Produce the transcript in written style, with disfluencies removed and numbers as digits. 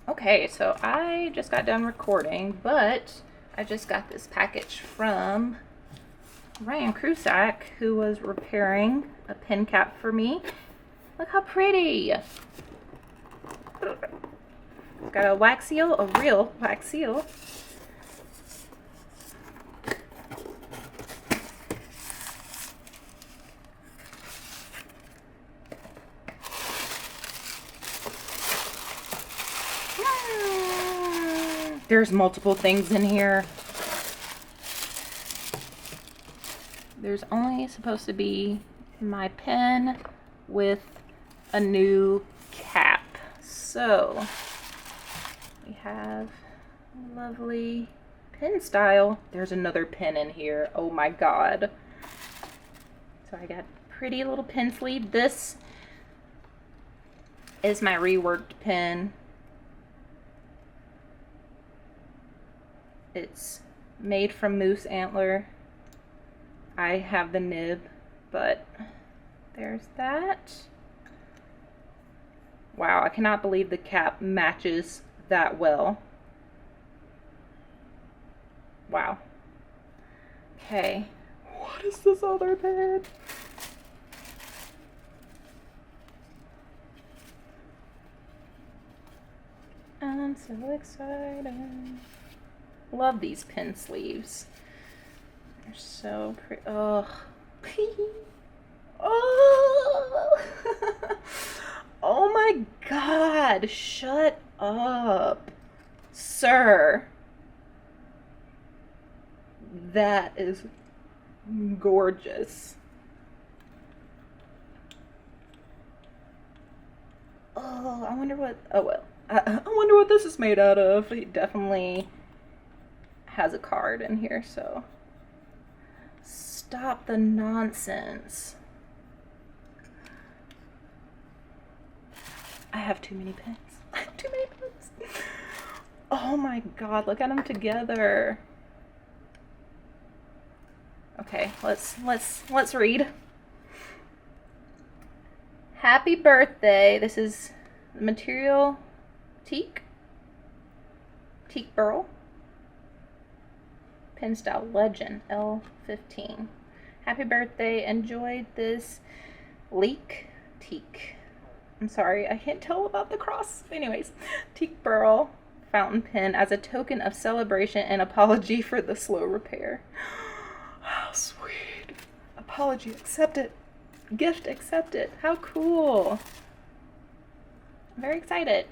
Okay, so I just got done recording, but I just got this package from Ryan Krusac, who was repairing a pen cap for me. Look how pretty! Got a wax seal, a real wax seal. There's multiple things in here. There's only supposed to be my pen with a new cap. So we have a lovely pen style. There's another pen in here. Oh my god. So I got a pretty little pen sleeve. This is my reworked pen. It's made from moose antler. I have the nib, but there's that. Wow, I cannot believe the cap matches that well. Wow. Okay, what is this other pen? I'm so excited. Love these pen sleeves. They're so pretty. Oh. Oh. Oh my god. Shut up. Sir. That is gorgeous. Oh, I wonder what. Oh well. I wonder what this is made out of. It definitely has a card in here, so stop the nonsense. I have too many pens. I have too many pens. Oh my god, look at them together. Okay, let's read. Happy birthday. This is the material teak burl. Pen style legend L15. Happy birthday. Enjoyed this teak. I'm sorry, I can't tell about the cross. Anyways, teak burl fountain pen as a token of celebration and apology for the slow repair. How sweet. Apology accepted. Gift accepted. How cool. I'm very excited.